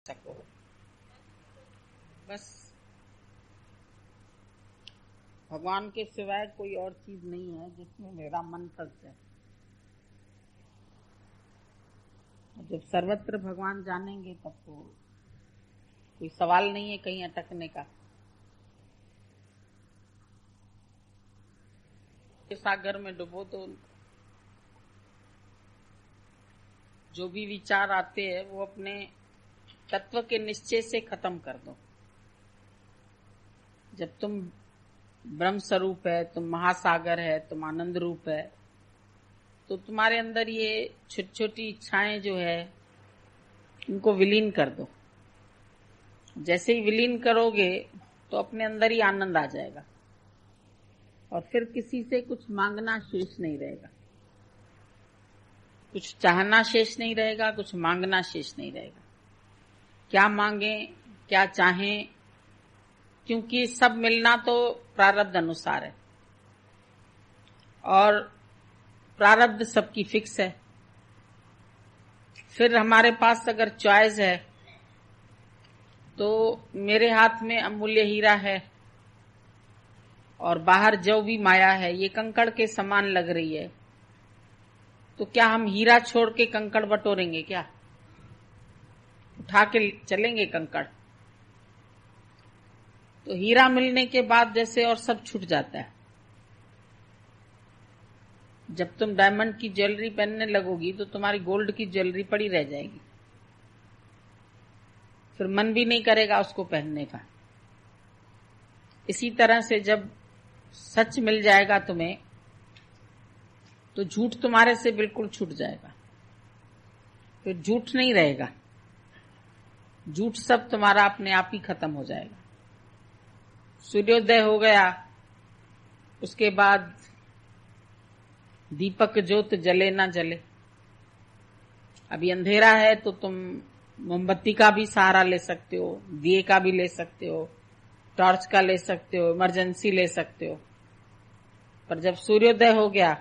सको। बस भगवान के सिवाय कोई और चीज नहीं है जिसमें मेरा मन फंस जाए। जब सर्वत्र भगवान जानेंगे तब तो कोई सवाल नहीं है कहीं अटकने का। सागर में डुबो तो जो भी विचार आते हैं वो अपने तत्व के निश्चय से खत्म कर दो। जब तुम ब्रह्म स्वरूप है, तुम महासागर है, तुम आनंद रूप है, तो तुम्हारे अंदर ये छोटी छोटी इच्छाएं जो है इनको विलीन कर दो। जैसे ही विलीन करोगे तो अपने अंदर ही आनंद आ जाएगा और फिर किसी से कुछ मांगना शेष नहीं रहेगा, कुछ चाहना शेष नहीं रहेगा, कुछ मांगना शेष नहीं रहेगा। क्या मांगे क्या चाहें, क्योंकि सब मिलना तो प्रारब्ध अनुसार है और प्रारब्ध सबकी फिक्स है। फिर हमारे पास अगर चॉइस है तो मेरे हाथ में अमूल्य हीरा है और बाहर जो भी माया है ये कंकड़ के समान लग रही है, तो क्या हम हीरा छोड़ के कंकड़ बटोरेंगे? क्या उठा के चलेंगे कंकड़? तो हीरा मिलने के बाद जैसे और सब छूट जाता है। जब तुम डायमंड की ज्वेलरी पहनने लगोगी तो तुम्हारी गोल्ड की ज्वेलरी पड़ी रह जाएगी, फिर मन भी नहीं करेगा उसको पहनने का। इसी तरह से जब सच मिल जाएगा तुम्हें तो झूठ तुम्हारे से बिल्कुल छूट जाएगा, फिर झूठ नहीं रहेगा। झूठ सब तुम्हारा अपने आप ही खत्म हो जाएगा। सूर्योदय हो गया, उसके बाद दीपक ज्योत जले ना जले। अभी अंधेरा है तो तुम मोमबत्ती का भी सहारा ले सकते हो, दिए का भी ले सकते हो, टॉर्च का ले सकते हो, इमरजेंसी ले सकते हो। पर जब सूर्योदय हो गया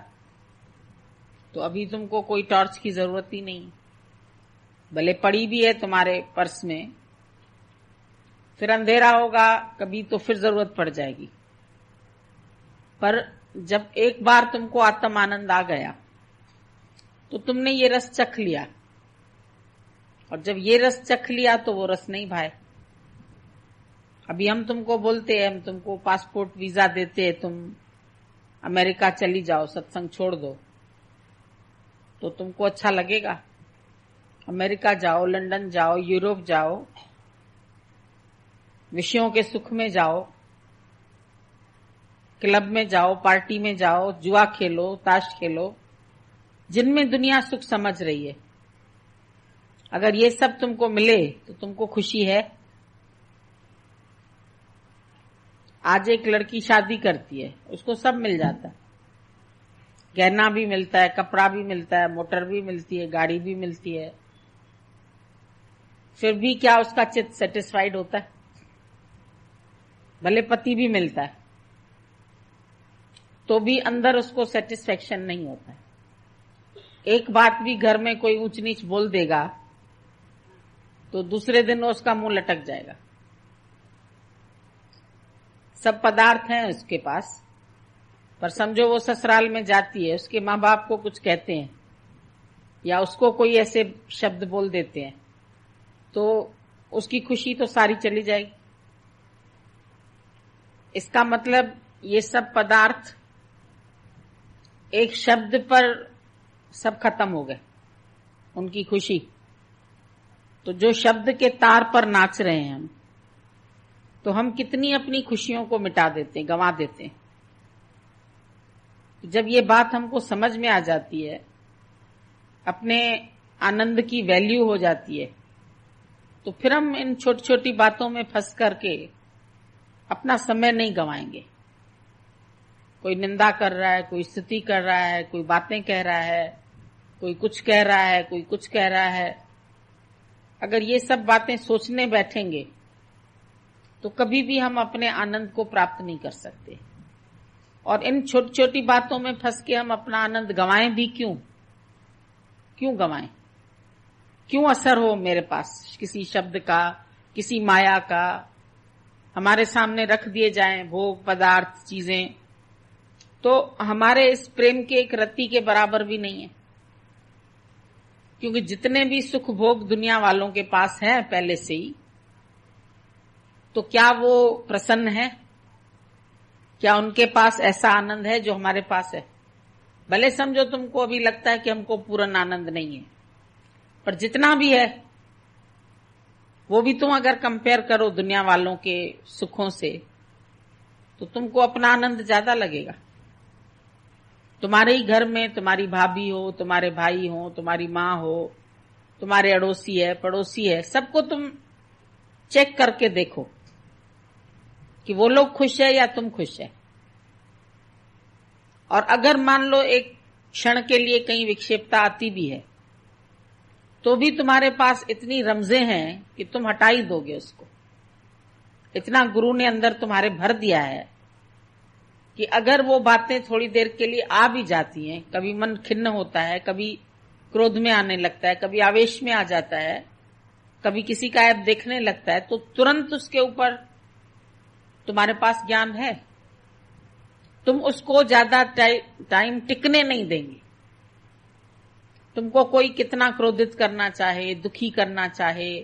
तो अभी तुमको कोई टॉर्च की जरूरत ही नहीं, भले पड़ी भी है तुम्हारे पर्स में। फिर अंधेरा होगा कभी तो फिर जरूरत पड़ जाएगी। पर जब एक बार तुमको आत्म आनंद आ गया तो तुमने ये रस चख लिया, और जब ये रस चख लिया तो वो रस नहीं भाए। अभी हम तुमको बोलते हैं, हम तुमको पासपोर्ट वीजा देते हैं, तुम अमेरिका चली जाओ, सत्संग छोड़ दो, तो तुमको अच्छा लगेगा? अमेरिका जाओ, लंदन जाओ, यूरोप जाओ, विषयों के सुख में जाओ, क्लब में जाओ, पार्टी में जाओ, जुआ खेलो, ताश खेलो, जिनमें दुनिया सुख समझ रही है। अगर ये सब तुमको मिले तो तुमको खुशी है? आज एक लड़की शादी करती है, उसको सब मिल जाता है, गहना भी मिलता है, कपड़ा भी मिलता है, मोटर भी मिलती है, गाड़ी भी मिलती है, फिर भी क्या उसका चित्त सेटिस्फाइड होता है? भले पति भी मिलता है तो भी अंदर उसको सेटिस्फेक्शन नहीं होता है। एक बात भी घर में कोई ऊंच नीच बोल देगा तो दूसरे दिन उसका मुंह लटक जाएगा। सब पदार्थ हैं उसके पास, पर समझो वो ससुराल में जाती है, उसके माँ बाप को कुछ कहते हैं या उसको कोई ऐसे शब्द बोल देते हैं तो उसकी खुशी तो सारी चली जाएगी। इसका मतलब ये सब पदार्थ एक शब्द पर सब खत्म हो गए, उनकी खुशी। तो जो शब्द के तार पर नाच रहे हैं हम, तो हम कितनी अपनी खुशियों को मिटा देते हैं, गंवा देते हैं। जब ये बात हमको समझ में आ जाती है, अपने आनंद की वैल्यू हो जाती है, तो फिर हम इन छोटी छोटी बातों में फंस करके अपना समय नहीं गंवाएंगे। कोई निंदा कर रहा है, कोई स्तुति कर रहा है, कोई बातें कह रहा है, कोई कुछ कह रहा है, कोई कुछ कह रहा है। अगर ये सब बातें सोचने बैठेंगे तो कभी भी हम अपने आनंद को प्राप्त नहीं कर सकते। और इन छोटी छोटी बातों में फंस के हम अपना आनंद गंवाएं भी क्यों? क्यों गंवाएं? क्यों असर हो मेरे पास किसी शब्द का, किसी माया का, हमारे सामने रख दिए जाएं भोग पदार्थ चीजें, तो हमारे इस प्रेम के एक रत्ती के बराबर भी नहीं है। क्योंकि जितने भी सुख भोग दुनिया वालों के पास हैं पहले से ही, तो क्या वो प्रसन्न है? क्या उनके पास ऐसा आनंद है जो हमारे पास है? भले समझो तुमको अभी लगता है कि हमको पूर्ण आनंद नहीं है, पर जितना भी है वो भी तुम अगर कंपेयर करो दुनिया वालों के सुखों से, तो तुमको अपना आनंद ज्यादा लगेगा। तुम्हारे ही घर में तुम्हारी भाभी हो, तुम्हारे भाई हो, तुम्हारी माँ हो, तुम्हारे अड़ोसी है, पड़ोसी है, सबको तुम चेक करके देखो कि वो लोग खुश है या तुम खुश है। और अगर मान लो एक क्षण के लिए कहीं विक्षेपता आती भी है, तो भी तुम्हारे पास इतनी रमजें हैं कि तुम हटा ही दोगे उसको। इतना गुरु ने अंदर तुम्हारे भर दिया है कि अगर वो बातें थोड़ी देर के लिए आ भी जाती हैं, कभी मन खिन्न होता है, कभी क्रोध में आने लगता है, कभी आवेश में आ जाता है, कभी किसी का ऐप देखने लगता है, तो तुरंत उसके ऊपर तुम्हारे पास ज्ञान है। तुम उसको ज्यादा टाइम टिकने नहीं देंगे। तुमको कोई कितना क्रोधित करना चाहे, दुखी करना चाहे,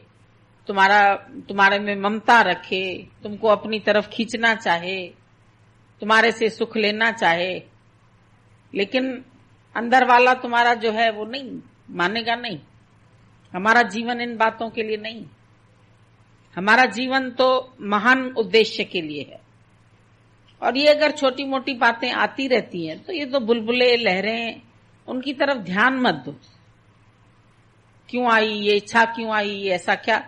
तुम्हारे में ममता रखे, तुमको अपनी तरफ खींचना चाहे, तुम्हारे से सुख लेना चाहे, लेकिन अंदर वाला तुम्हारा जो है वो नहीं मानेगा। नहीं, हमारा जीवन इन बातों के लिए नहीं। हमारा जीवन तो महान उद्देश्य के लिए है। और ये अगर छोटी मोटी बातें आती रहती हैं तो ये तो बुलबुले लहरें, उनकी तरफ ध्यान मत दो। क्यों आई ये इच्छा, क्यों आई ये ऐसा क्या?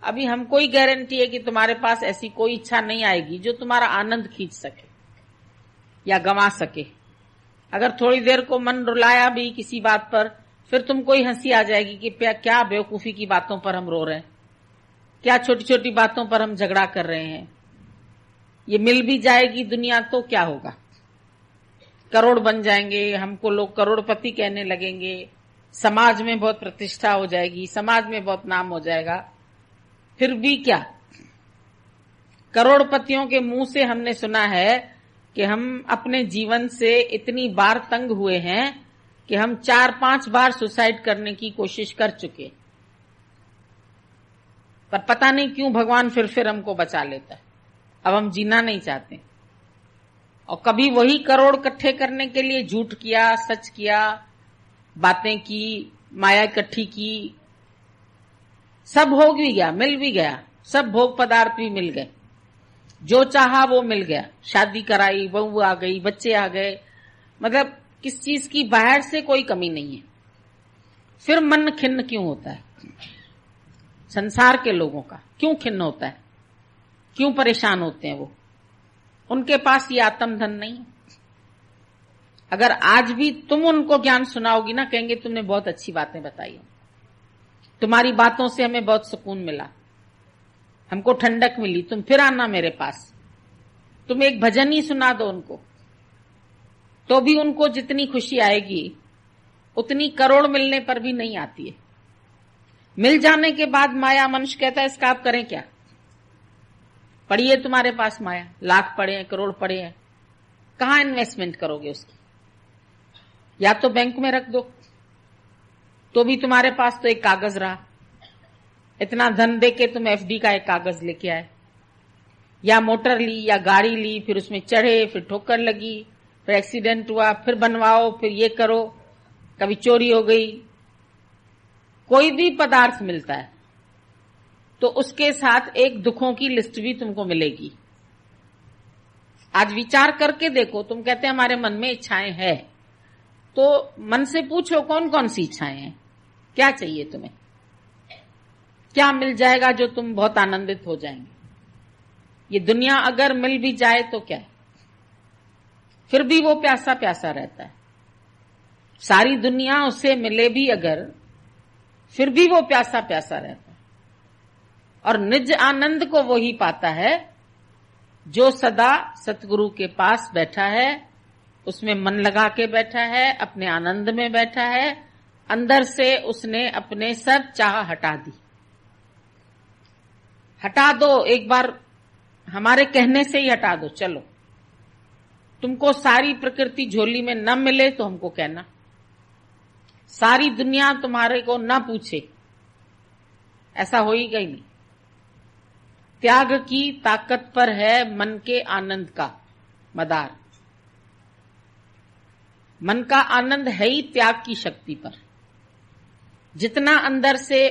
अभी हमको ही गारंटी है कि तुम्हारे पास ऐसी कोई इच्छा नहीं आएगी जो तुम्हारा आनंद खींच सके या गंवा सके। अगर थोड़ी देर को मन रुलाया भी किसी बात पर, फिर तुमको ही हंसी आ जाएगी कि क्या बेवकूफी की बातों पर हम रो रहे हैं, क्या छोटी छोटी बातों पर हम झगड़ा कर रहे हैं। ये मिल भी जाएगी दुनिया तो क्या होगा? करोड़ बन जाएंगे, हमको लोग करोड़पति कहने लगेंगे, समाज में बहुत प्रतिष्ठा हो जाएगी, समाज में बहुत नाम हो जाएगा, फिर भी क्या? करोड़पतियों के मुंह से हमने सुना है कि हम अपने जीवन से इतनी बार तंग हुए हैं कि हम 4-5 बार सुसाइड करने की कोशिश कर चुके, पर पता नहीं क्यों भगवान फिर हमको बचा लेता है। अब हम जीना नहीं चाहते। और कभी वही करोड़ इकट्ठे करने के लिए झूठ किया, सच किया, बातें की, माया इकट्ठी की, सब हो भी गया, मिल भी गया, सब भोग पदार्थ भी मिल गए, जो चाहा वो मिल गया, शादी कराई, बहू आ गई, बच्चे आ गए, मतलब किस चीज की बाहर से कोई कमी नहीं है। फिर मन खिन्न क्यों होता है? संसार के लोगों का क्यों खिन्न होता है? क्यों परेशान होते हैं वो? उनके पास ये आत्म धन नहीं है। अगर आज भी तुम उनको ज्ञान सुनाओगी ना, कहेंगे तुमने बहुत अच्छी बातें बताई, तुम्हारी बातों से हमें बहुत सुकून मिला, हमको ठंडक मिली, तुम फिर आना मेरे पास। तुम एक भजन ही सुना दो उनको, तो भी उनको जितनी खुशी आएगी उतनी करोड़ मिलने पर भी नहीं आती है। मिल जाने के बाद माया, मनुष्य कहता है इसका आप करें क्या? पड़ी है तुम्हारे पास माया, लाख पड़े हैं, करोड़ पड़े हैं, कहां इन्वेस्टमेंट करोगे उसकी? या तो बैंक में रख दो, तो भी तुम्हारे पास तो एक कागज रहा, इतना धन दे के तुम एफडी का एक कागज लेके आए, या मोटर ली या गाड़ी ली, फिर उसमें चढ़े, फिर ठोकर लगी, फिर एक्सीडेंट हुआ, फिर बनवाओ, फिर ये करो, कभी चोरी हो गई। कोई भी पदार्थ मिलता है तो उसके साथ एक दुखों की लिस्ट भी तुमको मिलेगी। आज विचार करके देखो, तुम कहते हैं हमारे मन में इच्छाएं हैं, तो मन से पूछो कौन कौन सी इच्छाएं हैं, क्या चाहिए तुम्हें, क्या मिल जाएगा जो तुम बहुत आनंदित हो जाएंगे। ये दुनिया अगर मिल भी जाए तो क्या है, फिर भी वो प्यासा प्यासा रहता है। सारी दुनिया उसे मिले भी अगर, फिर भी वो प्यासा प्यासा रहता है। और निज आनंद को वो ही पाता है जो सदा सतगुरु के पास बैठा है, उसमें मन लगा के बैठा है, अपने आनंद में बैठा है, अंदर से उसने अपने सब चाह हटा दी। हटा दो, एक बार हमारे कहने से ही हटा दो। चलो, तुमको सारी प्रकृति झोली में न मिले तो हमको कहना, सारी दुनिया तुम्हारे को न पूछे, ऐसा होएगा ही नहीं। त्याग की ताकत पर है मन के आनंद का मदार। मन का आनंद है ही त्याग की शक्ति पर। जितना अंदर से,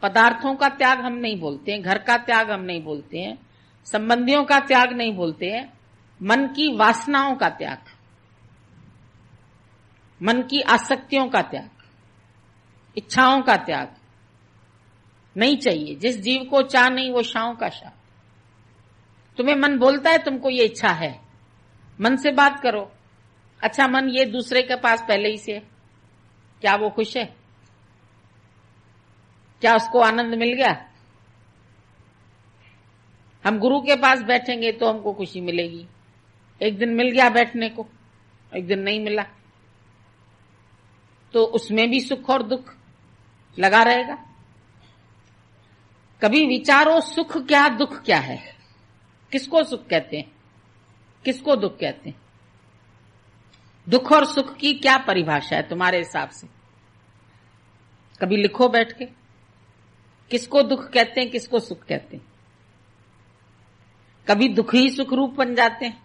पदार्थों का त्याग हम नहीं बोलते हैं, घर का त्याग हम नहीं बोलते हैं, संबंधियों का त्याग नहीं बोलते हैं, मन की वासनाओं का त्याग, मन की आसक्तियों का त्याग, इच्छाओं का त्याग नहीं चाहिए। जिस जीव को चाह नहीं वो शाह का शाह। तुम्हें मन बोलता है तुमको ये इच्छा है, मन से बात करो। अच्छा मन, ये दूसरे के पास पहले ही से है, क्या वो खुश है? क्या उसको आनंद मिल गया? हम गुरु के पास बैठेंगे तो हमको खुशी मिलेगी। एक दिन मिल गया बैठने को, एक दिन नहीं मिला, तो उसमें भी सुख और दुख लगा रहेगा। कभी विचारो सुख क्या दुख क्या है, किसको सुख कहते हैं, किसको दुख कहते हैं? दुख और सुख की क्या परिभाषा है तुम्हारे हिसाब से? कभी लिखो बैठ के, किसको दुख कहते हैं, किसको सुख कहते हैं? कभी दुख ही सुख रूप बन जाते हैं।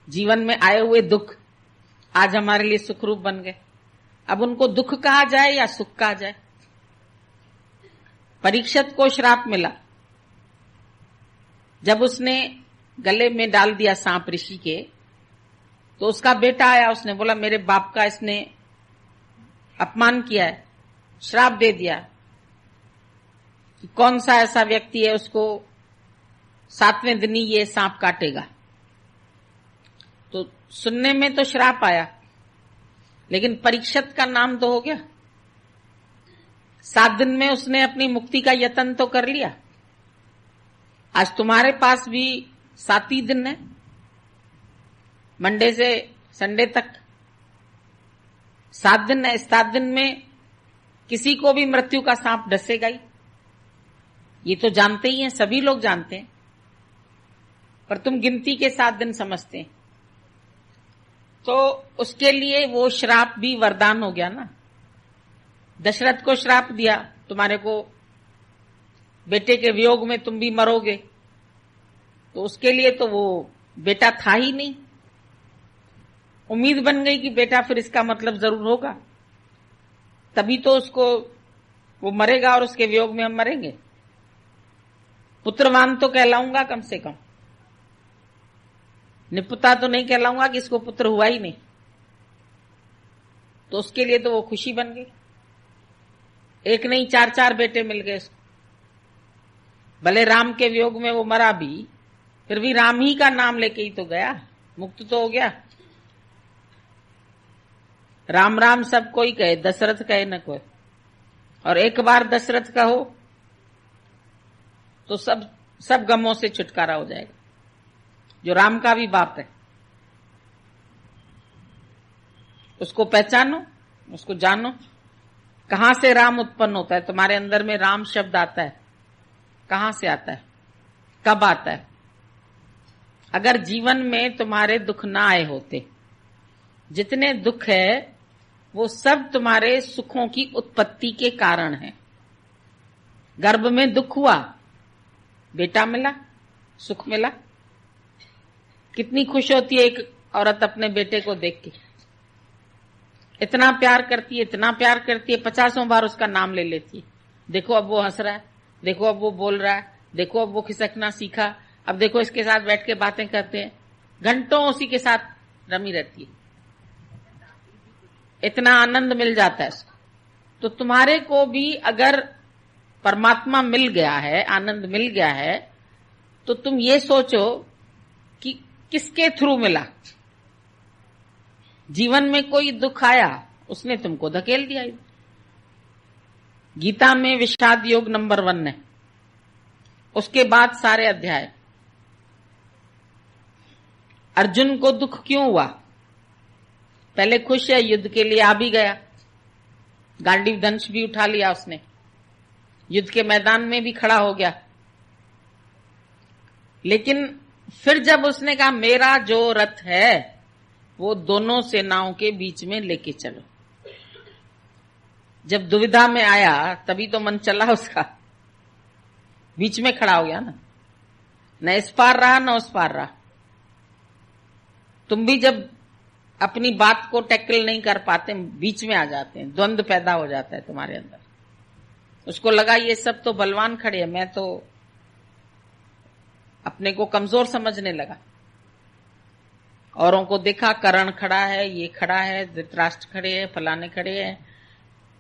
जीवन में आए हुए दुख आज हमारे लिए सुख रूप बन गए। अब उनको दुख कहा जाए या सुख कहा जाए? परीक्षित को श्राप मिला जब उसने गले में डाल दिया सांप ऋषि के, तो उसका बेटा आया, उसने बोला मेरे बाप का इसने अपमान किया है, श्राप दे दिया कि कौन सा ऐसा व्यक्ति है उसको 7वें दिन ही ये सांप काटेगा। तो सुनने में तो श्राप आया, लेकिन परीक्षित का नाम तो हो गया। 7 दिन में उसने अपनी मुक्ति का यत्न तो कर लिया। आज तुम्हारे पास भी 7 ही दिन है, मंडे से संडे तक 7 दिन है। 7 दिन में किसी को भी मृत्यु का सांप डसेगा ही, ये तो जानते ही हैं, सभी लोग जानते हैं, पर तुम गिनती के 7 दिन समझते हैं। तो उसके लिए वो श्राप भी वरदान हो गया ना। दशरथ को श्राप दिया, तुम्हारे को बेटे के वियोग में तुम भी मरोगे, तो उसके लिए तो वो बेटा था ही नहीं। उम्मीद बन गई कि बेटा फिर इसका मतलब जरूर होगा, तभी तो उसको वो मरेगा और उसके वियोग में हम मरेंगे। पुत्रवान तो कहलाऊंगा कम से कम, निपुता तो नहीं कहलाऊंगा कि इसको पुत्र हुआ ही नहीं। तो उसके लिए तो वो खुशी बन गई। एक नहीं 4 बेटे मिल गए उसको। भले राम के वियोग में वो मरा भी, फिर भी राम ही का नाम लेके ही तो गया, मुक्त तो हो गया। राम राम सब कोई कहे, दशरथ कहे न कोई। और एक बार दशरथ कहो तो सब गमों से छुटकारा हो जाएगा, जो राम का भी बाप है। उसको पहचानो, उसको जानो। कहां से राम उत्पन्न होता है? तुम्हारे अंदर में राम शब्द आता है, कहां से आता है, कब आता है? अगर जीवन में तुम्हारे दुख ना आए होते, जितने दुख है वो सब तुम्हारे सुखों की उत्पत्ति के कारण है। गर्भ में दुख हुआ, बेटा मिला, सुख मिला। कितनी खुश होती है एक औरत अपने बेटे को देख के, इतना प्यार करती है, इतना प्यार करती है, 50 बार उसका नाम ले लेती है। देखो अब वो हंस रहा है, देखो अब वो बोल रहा है, देखो अब वो खिसकना सीखा, अब देखो इसके साथ बैठ के बातें करते हैं, घंटों उसी के साथ रमी रहती है। इतना आनंद मिल जाता है इसको। तो तुम्हारे को भी अगर परमात्मा मिल गया है, आनंद मिल गया है, तो तुम ये सोचो कि किसके थ्रू मिला। जीवन में कोई दुख आया, उसने तुमको धकेल दिया। गीता में विषाद योग नंबर 1 है, उसके बाद सारे अध्याय। अर्जुन को दुख क्यों हुआ? पहले खुश है, युद्ध के लिए आ भी गया, गांडीव धनुष भी उठा लिया उसने, युद्ध के मैदान में भी खड़ा हो गया। लेकिन फिर जब उसने कहा मेरा जो रथ है वो दोनों सेनाओं के बीच में लेके चलो, जब दुविधा में आया तभी तो मन चला उसका, बीच में खड़ा हो गया ना, न इस पार रहा न उस पार रहा। तुम भी जब अपनी बात को टैकल नहीं कर पाते बीच में आ जाते हैं, द्वंद्व पैदा हो जाता है तुम्हारे अंदर। उसको लगा ये सब तो बलवान खड़े हैं, मैं तो अपने को कमजोर समझने लगा। औरों को देखा, कर्ण खड़ा है, ये खड़ा है, धृतराष्ट्र खड़े हैं, फलाने खड़े हैं,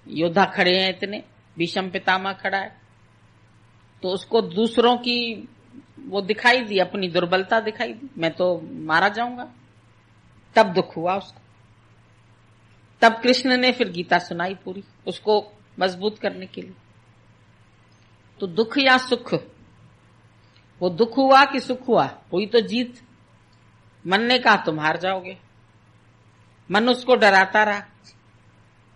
योद्धा खड़े हैं इतने, भीष्म पितामह खड़ा है, तो उसको दूसरों की वो दिखाई दी, अपनी दुर्बलता दिखाई दी, मैं तो मारा जाऊंगा। तब दुख हुआ उसको। तब कृष्ण ने फिर गीता सुनाई पूरी उसको मजबूत करने के लिए। तो दुख या सुख, वो दुख हुआ कि सुख हुआ, हुई तो जीत। मन ने कहा तुम हार जाओगे, मन उसको डराता रहा।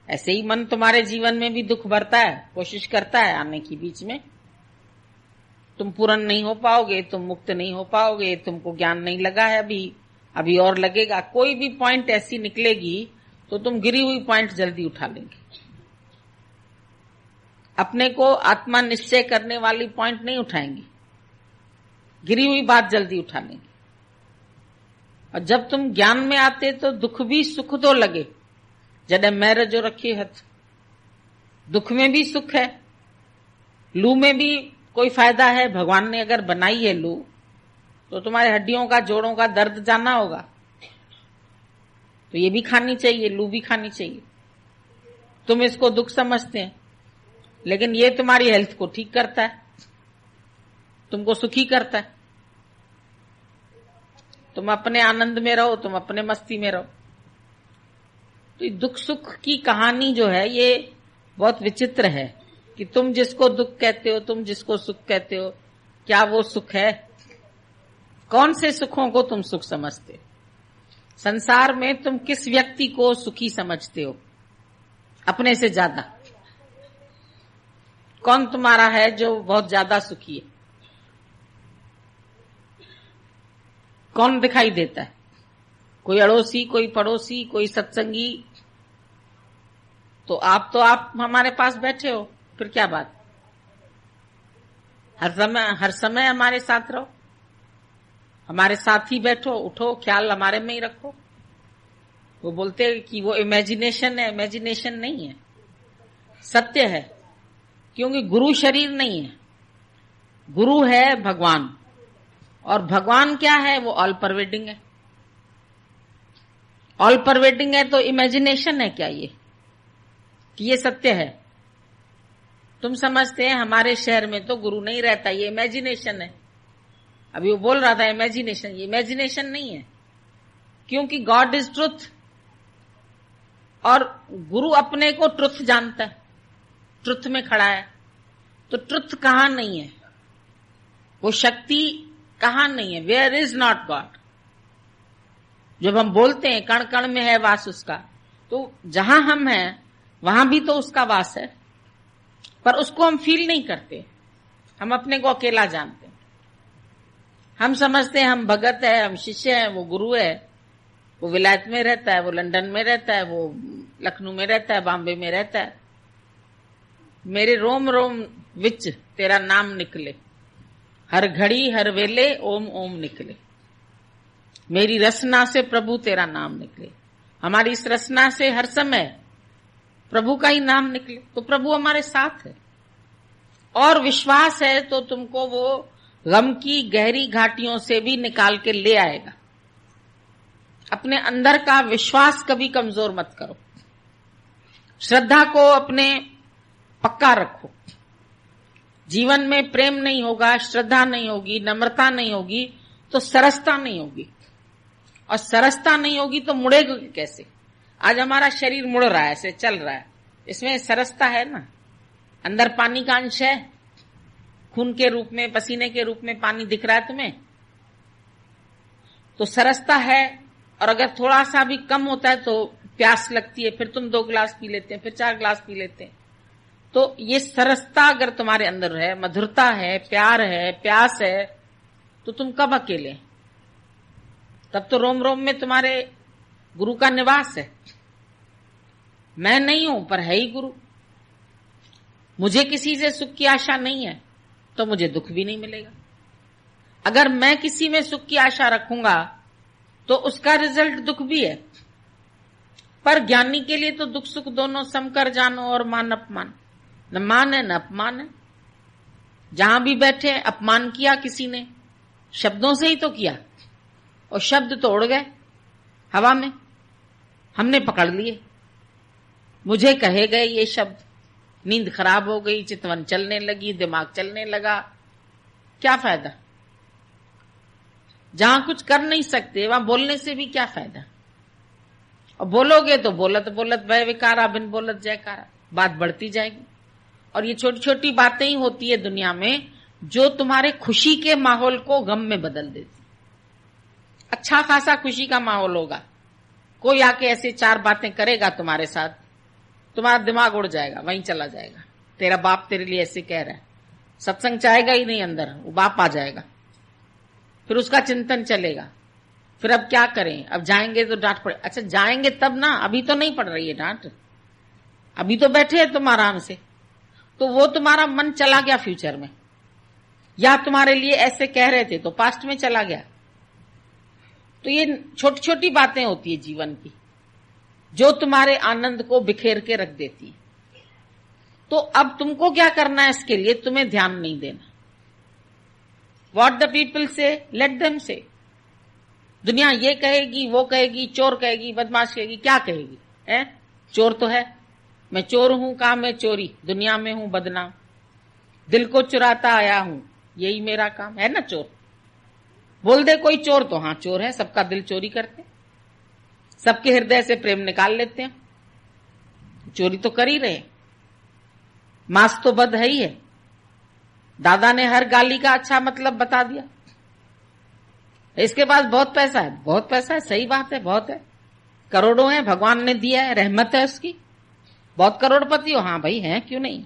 ऐसे ही मन तुम्हारे जीवन में भी दुख भरता है, कोशिश करता है आने की बीच में। तुम पूर्ण नहीं हो पाओगे, तुम मुक्त नहीं हो पाओगे, तुमको ज्ञान नहीं लगा है अभी और लगेगा। कोई भी पॉइंट ऐसी निकलेगी तो तुम गिरी हुई पॉइंट जल्दी उठा लेंगे। अपने को आत्मा निश्चय करने वाली पॉइंट नहीं उठाएंगे, गिरी हुई बात जल्दी उठा लेंगे। और जब तुम ज्ञान में आते तो दुख भी सुख तो लगे, जडे मैर जो रखी हथ, दुख में भी सुख है, लू में भी कोई फायदा है। भगवान ने अगर बनाई है लू तो तुम्हारे हड्डियों का, जोड़ों का दर्द जाना होगा, तो ये भी खानी चाहिए, लू भी खानी चाहिए। तुम इसको दुख समझते हैं, लेकिन ये तुम्हारी हेल्थ को ठीक करता है, तुमको सुखी करता है। तुम अपने आनंद में रहो, तुम अपने मस्ती में रहो। तो ये दुख सुख की कहानी जो है ये बहुत विचित्र है कि तुम जिसको दुख कहते हो, तुम जिसको सुख कहते हो, क्या वो सुख है? कौन से सुखों को तुम सुख समझते हो? संसार में तुम किस व्यक्ति को सुखी समझते हो अपने से ज्यादा? कौन तुम्हारा है जो बहुत ज्यादा सुखी है? कौन दिखाई देता है? कोई अड़ोसी, कोई पड़ोसी, कोई सत्संगी? तो आप हमारे पास बैठे हो, फिर क्या बात? हर समय हमारे साथ रहो, हमारे साथ ही बैठो, उठो, ख्याल हमारे में ही रखो। वो बोलते हैं कि वो इमेजिनेशन है, इमेजिनेशन नहीं है, सत्य है। क्योंकि गुरु शरीर नहीं है, गुरु है भगवान। और भगवान क्या है? वो ऑल परवेडिंग है। ऑल परवेडिंग है तो इमेजिनेशन है क्या ये कि ये सत्य है? तुम समझते हैं हमारे शहर में तो गुरु नहीं रहता, ये इमेजिनेशन है। अभी वो बोल रहा था इमेजिनेशन, ये इमेजिनेशन नहीं है, क्योंकि गॉड इज ट्रुथ। और गुरु अपने को ट्रुथ जानता है, ट्रुथ में खड़ा है। तो ट्रुथ कहां नहीं है, वो शक्ति कहां नहीं है? Where is not god? जब हम बोलते हैं कण कण में है वास उसका, तो जहां हम हैं वहां भी तो उसका वास है, पर उसको हम फील नहीं करते। हम अपने को अकेला जानते हैं। हम समझते हैं हम भगत है, हम शिष्य हैं, वो गुरु है, वो विलायत में रहता है, वो लंदन में रहता है, वो लखनऊ में रहता है, बॉम्बे में रहता है। मेरे रोम रोम विच तेरा नाम निकले, हर घड़ी हर वेले ओम ओम निकले। मेरी रसना से प्रभु तेरा नाम निकले। हमारी इस रसना से हर समय प्रभु का ही नाम निकले। तो प्रभु हमारे साथ है, और विश्वास है तो तुमको वो गम की गहरी घाटियों से भी निकाल के ले आएगा। अपने अंदर का विश्वास कभी कमजोर मत करो, श्रद्धा को अपने पक्का रखो। जीवन में प्रेम नहीं होगा, श्रद्धा नहीं होगी, नम्रता नहीं होगी, तो सरसता नहीं होगी। और सरसता नहीं होगी तो मुड़ेगा कैसे? आज हमारा शरीर मुड़ रहा है, ऐसे चल रहा है, इसमें सरसता है ना? अंदर पानी का अंश है, खून के रूप में, पसीने के रूप में पानी दिख रहा है तुम्हें, तो सरसता है। और अगर थोड़ा सा भी कम होता है तो प्यास लगती है, फिर तुम 2 गिलास पी लेते हैं, फिर 4 गिलास पी लेते हैं। तो ये सरसता अगर तुम्हारे अंदर है, मधुरता है, प्यार है, प्यास है, तो तुम कब अकेले? तब तो रोम रोम में तुम्हारे गुरु का निवास है। मैं नहीं हूं पर है ही गुरु। मुझे किसी से सुख की आशा नहीं है तो मुझे दुख भी नहीं मिलेगा। अगर मैं किसी में सुख की आशा रखूंगा तो उसका रिजल्ट दुख भी है। पर ज्ञानी के लिए तो दुख सुख दोनों समकर जानो और मान अपमान। न मान है न अपमान है। जहां भी बैठे अपमान किया किसी ने, शब्दों से ही तो किया, और शब्द तो उड़ गए हवा में, हमने पकड़ लिए। मुझे कहे गए ये शब्द, नींद खराब हो गई, चितवन चलने लगी, दिमाग चलने लगा, क्या फायदा? जहां कुछ कर नहीं सकते वहां बोलने से भी क्या फायदा? और बोलोगे तो बोलत बोलत भय विकारा, बिन बोलत जयकारा, बात बढ़ती जाएगी। और ये छोटी छोटी बातें ही होती है दुनिया में जो तुम्हारे खुशी के माहौल को गम में बदल देती। अच्छा खासा खुशी का माहौल होगा, कोई आके ऐसे 4 बातें करेगा तुम्हारे साथ, तुम्हारा दिमाग उड़ जाएगा, वहीं चला जाएगा। तेरा बाप तेरे लिए ऐसे कह रहा है, सत्संग चाहेगा ही नहीं अंदर, वो बाप आ जाएगा। फिर उसका चिंतन चलेगा, फिर अब क्या करें, अब जाएंगे तो डांट पड़े। अच्छा जाएंगे तब ना, अभी तो नहीं पड़ रही है डांट, अभी तो बैठे हैं तुम आराम से। तो वो तुम्हारा मन चला गया फ्यूचर में, या तुम्हारे लिए ऐसे कह रहे थे तो पास्ट में चला गया। तो ये छोटी छोटी बातें होती है जीवन की जो तुम्हारे आनंद को बिखेर के रख देती है। तो अब तुमको क्या करना है, इसके लिए तुम्हें ध्यान नहीं देना। वॉट द पीपल से लेट देम से। दुनिया ये कहेगी, वो कहेगी, चोर कहेगी, बदमाश कहेगी, क्या कहेगी? है चोर तो है, मैं चोर हूं, काम है चोरी, दुनिया में हूं बदनाम, दिल को चुराता आया हूं, यही मेरा काम है ना चोर। बोल दे कोई चोर तो हाँ चोर है, सबका दिल चोरी करते, सबके हृदय से प्रेम निकाल लेते हैं, चोरी तो कर ही रहे। मांस तो बद है ही है। दादा ने हर गाली का अच्छा मतलब बता दिया। इसके पास बहुत पैसा है, बहुत पैसा है, सही बात है, बहुत है, करोड़ों है, भगवान ने दिया है, रहमत है उसकी, बहुत करोड़पति हो। हाँ भाई है, क्यों नहीं,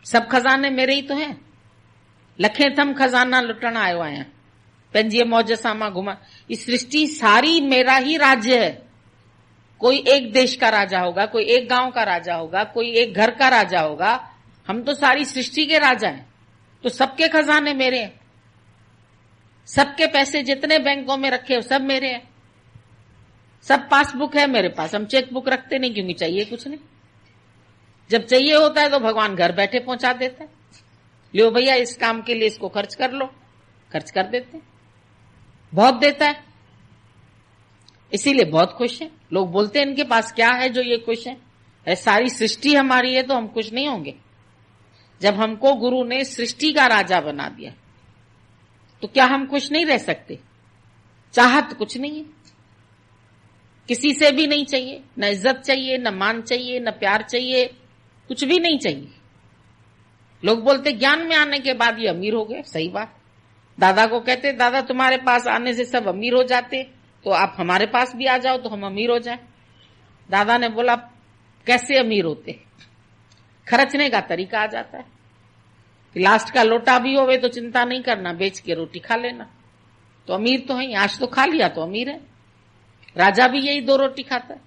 सब खजाने मेरे ही तो हैं। लखे थम खजाना लुटण आयो आया, पंहिंजी मौज सां मां घुमा। इस सृष्टि सारी मेरा ही राज्य है। कोई एक देश का राजा होगा, कोई एक गांव का राजा होगा, कोई एक घर का राजा होगा, हम तो सारी सृष्टि के राजा हैं। तो सबके खजाने मेरे हैं, सबके पैसे जितने बैंकों में रखे हो सब मेरे हैं, सब पासबुक है मेरे पास। हम चेक बुक रखते नहीं क्योंकि चाहिए कुछ नहीं, जब चाहिए होता है तो भगवान घर बैठे पहुंचा देता है। लो भैया इस काम के लिए इसको खर्च कर लो, खर्च कर देते हैं, बहुत देता है, इसीलिए बहुत खुश हैं। लोग बोलते हैं इनके पास क्या है जो ये खुश है। सारी सृष्टि हमारी है तो हम खुश नहीं होंगे। जब हमको गुरु ने सृष्टि का राजा बना दिया तो क्या हम खुश नहीं रह सकते? चाहत कुछ नहीं है, किसी से भी नहीं चाहिए, न इज्जत चाहिए, न मान चाहिए, न प्यार चाहिए, कुछ भी नहीं चाहिए। लोग बोलते ज्ञान में आने के बाद ये अमीर हो गए, सही बात। दादा को कहते दादा तुम्हारे पास आने से सब अमीर हो जाते, तो आप हमारे पास भी आ जाओ तो हम अमीर हो जाएं। दादा ने बोला कैसे अमीर होते? खर्चने का तरीका आ जाता है कि लास्ट का लोटा भी होवे तो चिंता नहीं करना, बेच के रोटी खा लेना, तो अमीर तो है। आज तो खा लिया तो अमीर है। राजा भी यही 2 रोटी खाता है।